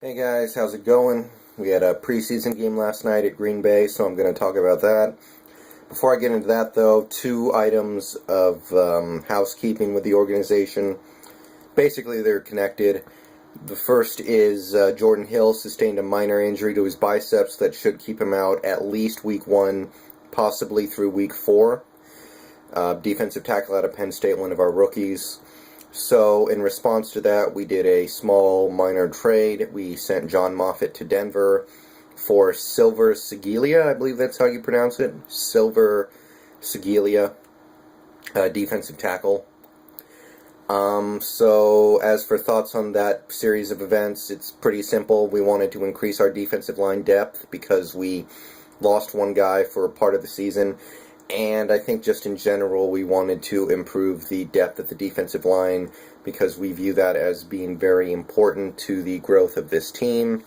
Hey guys, how's it going? We had a preseason game last night at Green Bay, so I'm going to talk about that. Before I get into that, though, two items of housekeeping with the organization. Basically, they're connected. The first is Jordan Hill sustained a minor injury to his biceps that should keep him out at least week 1, possibly through week 4. Defensive tackle out of Penn State, one of our rookies. So, in response to that, we did a small minor trade. We sent John Moffitt to Denver for Silver Sigilia, I believe that's how you pronounce it. Silver Sigilia, defensive tackle. So, as for thoughts on that series of events, it's pretty simple. We wanted to increase our defensive line depth because we lost one guy for part of the season. And I think just in general, we wanted to improve the depth of the defensive line because we view that as being very important to the growth of this team.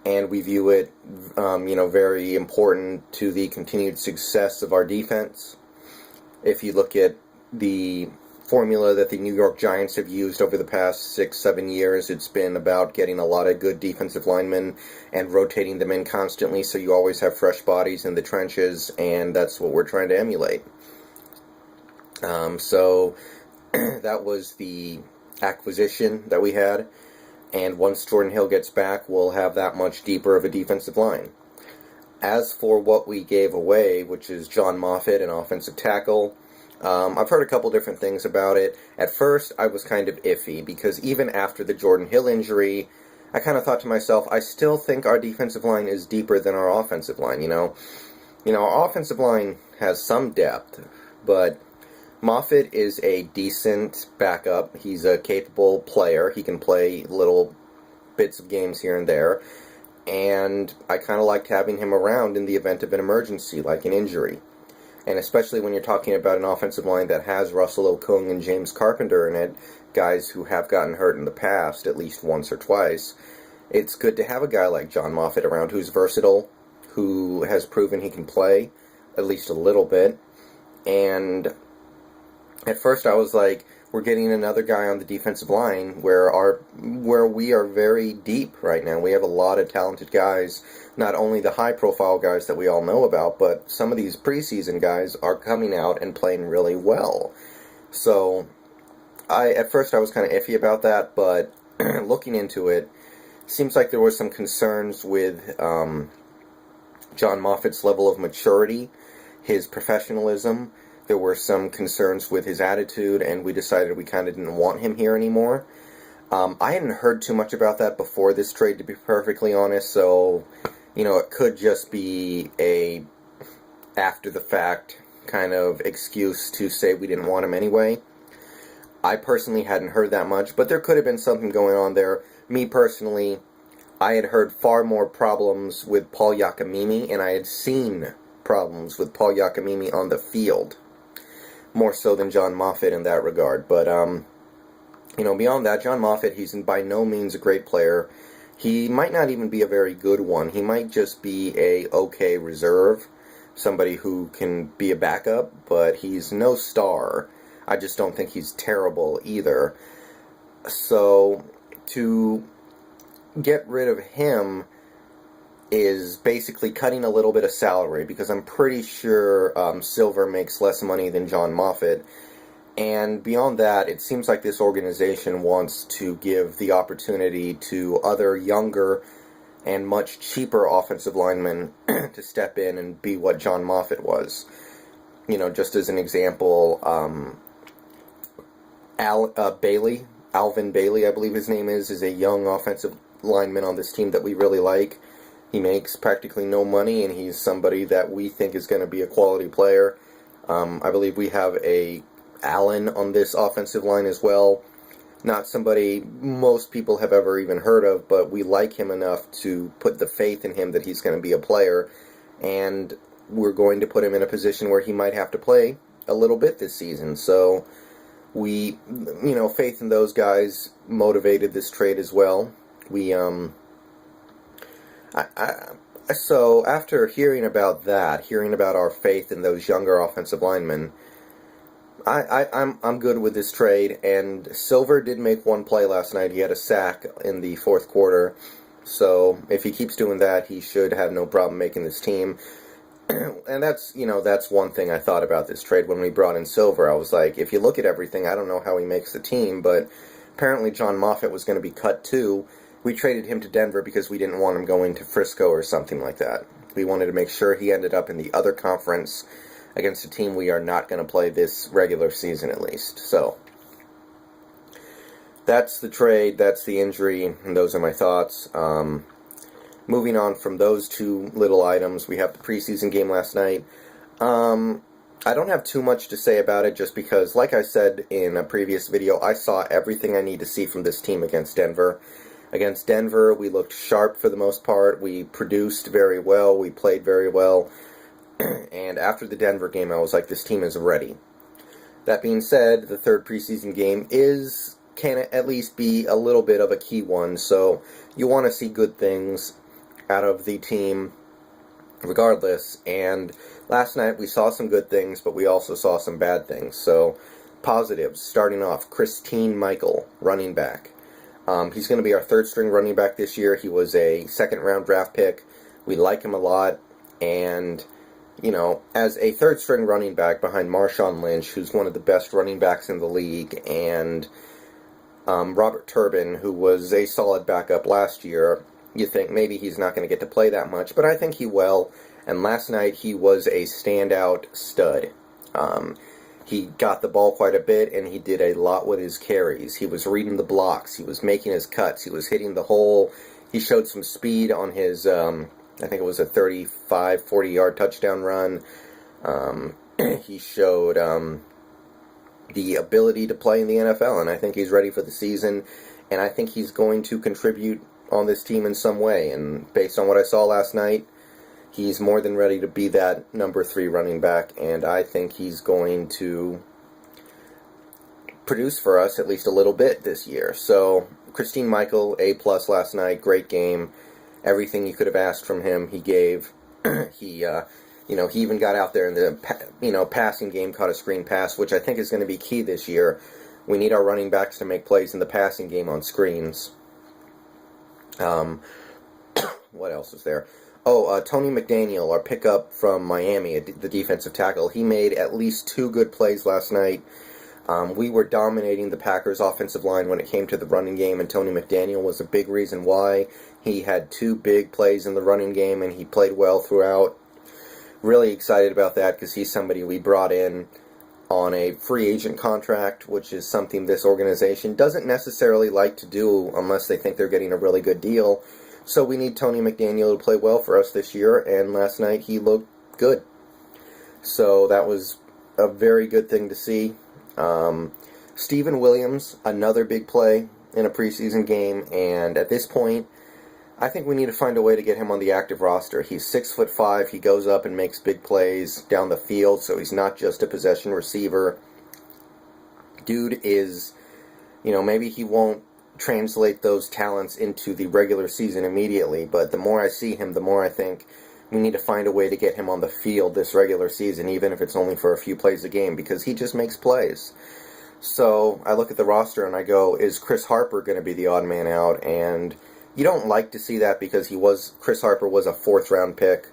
And we view it, very important to the continued success of our defense. If you look at the formula that the New York Giants have used over the past 6-7 years, it's been about getting a lot of good defensive linemen and rotating them in constantly so you always have fresh bodies in the trenches, and that's what we're trying to emulate. So that was the acquisition that we had, and once Jordan Hill gets back, we'll have that much deeper of a defensive line. As for what we gave away, which is John Moffitt, an offensive tackle, I've heard a couple different things about it. At first, I was kind of iffy, because even after the Jordan Hill injury, I kind of thought to myself, I still think our defensive line is deeper than our offensive line, our offensive line has some depth, but Moffitt is a decent backup. He's a capable player. He can play little bits of games here and there, and I kind of liked having him around in the event of an emergency, like an injury. And especially when you're talking about an offensive line that has Russell Okung and James Carpenter in it, guys who have gotten hurt in the past at least once or twice, it's good to have a guy like John Moffitt around who's versatile, who has proven he can play, at least a little bit. And at first I was like, we're getting another guy on the defensive line where we are very deep right now. We have a lot of talented guys, not only the high-profile guys that we all know about, but some of these preseason guys are coming out and playing really well. So, at first I was kind of iffy about that, but looking into it, seems like there was some concerns with John Moffitt's level of maturity, his professionalism. There were some concerns with his attitude, and we decided we kind of didn't want him here anymore. I hadn't heard too much about that before this trade, to be perfectly honest, so, it could just be a after-the-fact kind of excuse to say we didn't want him anyway. I personally hadn't heard that much, but there could have been something going on there. Me personally, I had heard far more problems with Paul Giacomini, and I had seen problems with Paul Giacomini on the field. More so than John Moffitt in that regard. But, beyond that, John Moffitt, he's by no means a great player. He might not even be a very good one. He might just be a okay reserve, somebody who can be a backup, but he's no star. I just don't think he's terrible either. So, to get rid of him is basically cutting a little bit of salary, because I'm pretty sure Silver makes less money than John Moffitt. And beyond that, it seems like this organization wants to give the opportunity to other younger and much cheaper offensive linemen to step in and be what John Moffitt was. Just as an example, Alvin Bailey, I believe his name is a young offensive lineman on this team that we really like. He makes practically no money, and he's somebody that we think is going to be a quality player. I believe we have a Allen on this offensive line as well. Not somebody most people have ever even heard of, but we like him enough to put the faith in him that he's going to be a player, and we're going to put him in a position where he might have to play a little bit this season. So we, faith in those guys motivated this trade as well. So after hearing about our faith in those younger offensive linemen, I'm good with this trade, and Silver did make one play last night. He had a sack in the fourth quarter, so if he keeps doing that, he should have no problem making this team. And that's one thing I thought about this trade when we brought in Silver. I was like, if you look at everything, I don't know how he makes the team, but apparently John Moffitt was going to be cut too. We traded him to Denver because we didn't want him going to Frisco or something like that. We wanted to make sure he ended up in the other conference against a team we are not going to play this regular season at least. So, that's the trade, that's the injury, and those are my thoughts. Moving on from those two little items, we have the preseason game last night. I don't have too much to say about it just because, like I said in a previous video, I saw everything I need to see from this team against Denver. Against Denver, we looked sharp for the most part. We produced very well. We played very well. And after the Denver game, I was like, this team is ready. That being said, the third preseason game can at least be a little bit of a key one. So you want to see good things out of the team regardless. And last night we saw some good things, but we also saw some bad things. So positives, starting off, Christine Michael, running back. He's going to be our third string running back this year. He was a second round draft pick. We like him a lot. And, as a third string running back behind Marshawn Lynch, who's one of the best running backs in the league, and Robert Turbin, who was a solid backup last year, you think maybe he's not going to get to play that much, but I think he will. And last night he was a standout stud. He got the ball quite a bit, and he did a lot with his carries. He was reading the blocks. He was making his cuts. He was hitting the hole. He showed some speed on his, I think it was a 35, 40-yard touchdown run. He showed the ability to play in the NFL, and I think he's ready for the season, and I think he's going to contribute on this team in some way. And based on what I saw last night, he's more than ready to be that number 3 running back, and I think he's going to produce for us at least a little bit this year. So, Christine Michael, A+ last night, great game. Everything you could have asked from him, he gave. He even got out there in the, passing game, caught a screen pass, which I think is going to be key this year. We need our running backs to make plays in the passing game on screens. What else is there? Tony McDaniel, our pickup from Miami, the defensive tackle, he made at least 2 good plays last night. We were dominating the Packers' offensive line when it came to the running game, and Tony McDaniel was a big reason why. He had 2 big plays in the running game, and he played well throughout. Really excited about that because he's somebody we brought in on a free agent contract, which is something this organization doesn't necessarily like to do unless they think they're getting a really good deal. So we need Tony McDaniel to play well for us this year, and last night he looked good. So that was a very good thing to see. Steven Williams, another big play in a preseason game, and at this point, I think we need to find a way to get him on the active roster. He's 6'5", he goes up and makes big plays down the field, so he's not just a possession receiver. Dude is, maybe he won't translate those talents into the regular season immediately, but the more I see him, the more I think we need to find a way to get him on the field this regular season, even if it's only for a few plays a game, because he just makes plays. So I look at the roster and I go, is Chris Harper going to be the odd man out? And you don't like to see that because Chris Harper was a 4th round pick,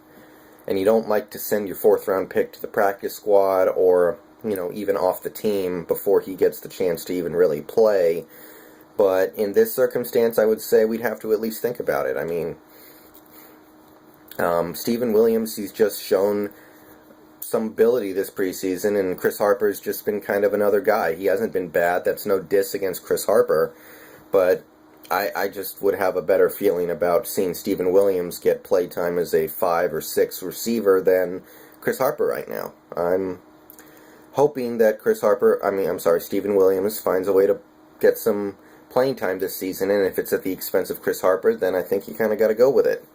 and you don't like to send your 4th round pick to the practice squad or, even off the team before he gets the chance to even really play. But in this circumstance, I would say we'd have to at least think about it. I mean, Steven Williams, he's just shown some ability this preseason, and Chris Harper's just been kind of another guy. He hasn't been bad. That's no diss against Chris Harper, but I just would have a better feeling about seeing Steven Williams get playtime as a 5 or 6 receiver than Chris Harper right now. I'm hoping that Steven Williams finds a way to get some playing time this season, and if it's at the expense of Chris Harper, then I think you kind of got to go with it.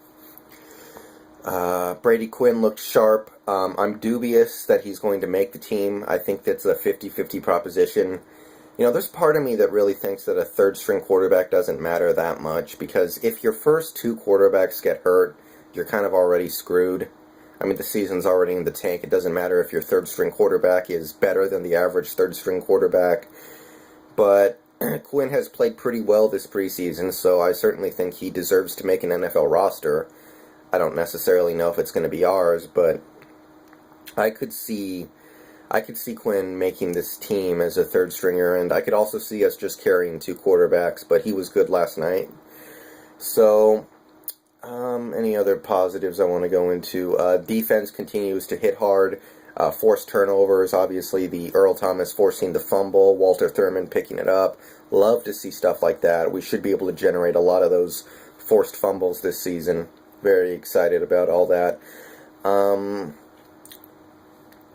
Brady Quinn looked sharp. I'm dubious that he's going to make the team. I think that's a 50-50 proposition. There's part of me that really thinks that a third-string quarterback doesn't matter that much, because if your first 2 quarterbacks get hurt, you're kind of already screwed. I mean, the season's already in the tank. It doesn't matter if your third-string quarterback is better than the average third-string quarterback. But Quinn has played pretty well this preseason, so I certainly think he deserves to make an NFL roster. I don't necessarily know if it's going to be ours, but I could see Quinn making this team as a third stringer, and I could also see us just carrying two quarterbacks, but he was good last night. So, any other positives I want to go into? Defense continues to hit hard. Forced turnovers, obviously the Earl Thomas forcing the fumble, Walter Thurman picking it up. Love to see stuff like that. We should be able to generate a lot of those forced fumbles this season. Very excited about all that.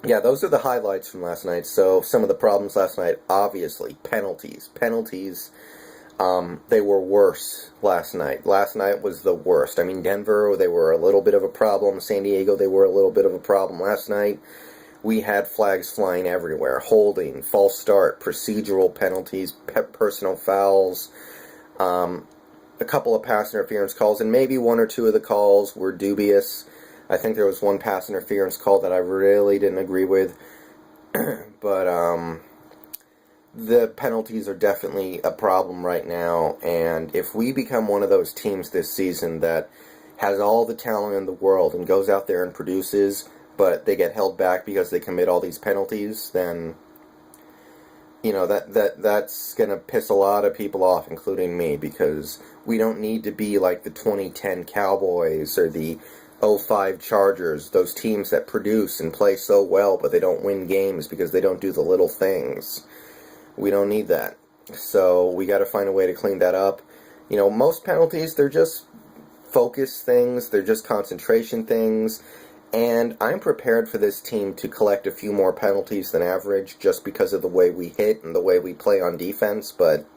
Yeah, those are the highlights from last night. So some of the problems last night, obviously, penalties. They were worse last night. Last night was the worst. I mean, Denver, they were a little bit of a problem. San Diego, they were a little bit of a problem. Last night, we had flags flying everywhere. Holding, false start, procedural penalties, personal fouls, a couple of pass interference calls, and maybe one or two of the calls were dubious. I think there was one pass interference call that I really didn't agree with. But, the penalties are definitely a problem right now, and if we become one of those teams this season that has all the talent in the world and goes out there and produces, but they get held back because they commit all these penalties, then, you know, that's going to piss a lot of people off, including me, because we don't need to be like the 2010 Cowboys or the 05 Chargers, those teams that produce and play so well, but they don't win games because they don't do the little things. We don't need that. So we got to find a way to clean that up. You know, most penalties, they're just focus things, they're just concentration things, and I'm prepared for this team to collect a few more penalties than average just because of the way we hit and the way we play on defense, but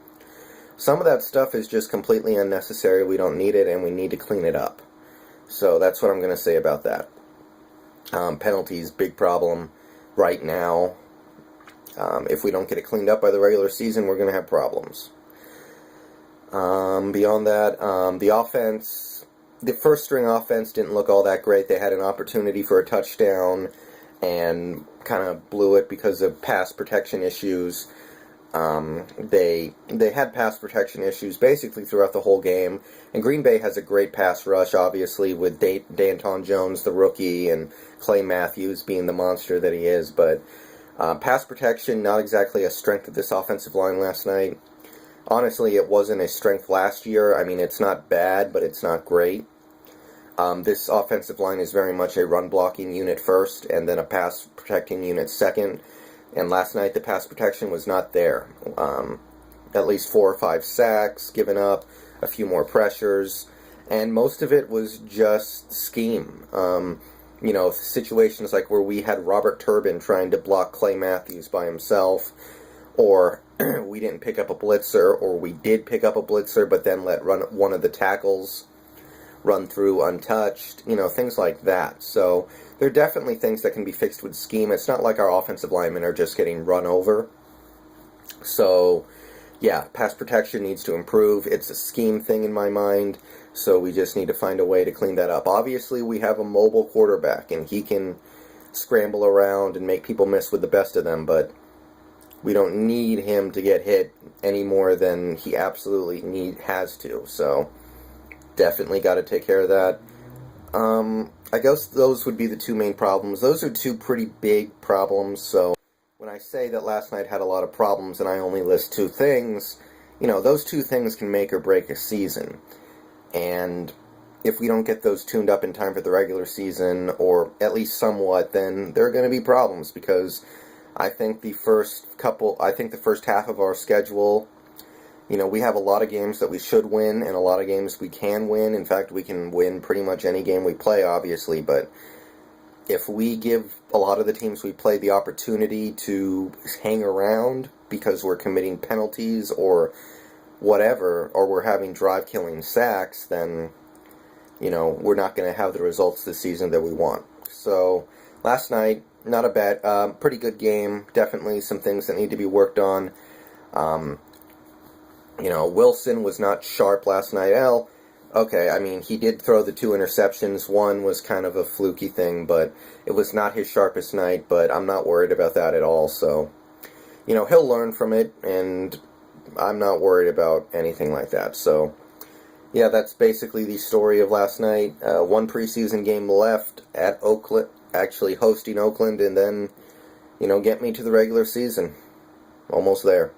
some of that stuff is just completely unnecessary. We don't need it, and we need to clean it up. So that's what I'm going to say about that. Penalties, big problem right now. If we don't get it cleaned up by the regular season, we're going to have problems. Beyond that, the offense, the first string offense didn't look all that great. They had an opportunity for a touchdown and kind of blew it because of pass protection issues. They had pass protection issues basically throughout the whole game. And Green Bay has a great pass rush, obviously, with Danton Jones, the rookie, and Clay Matthews being the monster that he is, but pass protection, not exactly a strength of this offensive line last night. Honestly, it wasn't a strength last year. I mean, it's not bad, but it's not great. This offensive line is very much a run-blocking unit first, and then a pass-protecting unit second. And last night, the pass protection was not there. At least 4 or 5 sacks given up, a few more pressures, and most of it was just scheme. You know, situations like where we had Robert Turbin trying to block Clay Matthews by himself, or we didn't pick up a blitzer, or we did pick up a blitzer but then let one of the tackles run through untouched, you know, things like that. So there are definitely things that can be fixed with scheme. It's not like our offensive linemen are just getting run over. So, yeah, pass protection needs to improve. It's a scheme thing in my mind. So we just need to find a way to clean that up. Obviously, we have a mobile quarterback, and he can scramble around and make people miss with the best of them, but we don't need him to get hit any more than he absolutely has to. So definitely got to take care of that. I guess those would be the two main problems. Those are two pretty big problems, so when I say that last night had a lot of problems and I only list 2 things, you know, those 2 things can make or break a season. And if we don't get those tuned up in time for the regular season, or at least somewhat, then there are going to be problems, because I think the first half of our schedule, you know, we have a lot of games that we should win and a lot of games we can win. In fact, we can win pretty much any game we play, obviously, but if we give a lot of the teams we play the opportunity to hang around because we're committing penalties or whatever, or we're having drive-killing sacks, then, you know, we're not going to have the results this season that we want. So, last night, not a bad, pretty good game. Definitely some things that need to be worked on. You know, Wilson was not sharp last night. Okay, I mean, he did throw the 2 interceptions. One was kind of a fluky thing, but it was not his sharpest night, but I'm not worried about that at all. So, he'll learn from it, and I'm not worried about anything like that. So, yeah, that's basically the story of last night. One preseason game left at Oakland, actually hosting Oakland, and then, get me to the regular season. Almost there.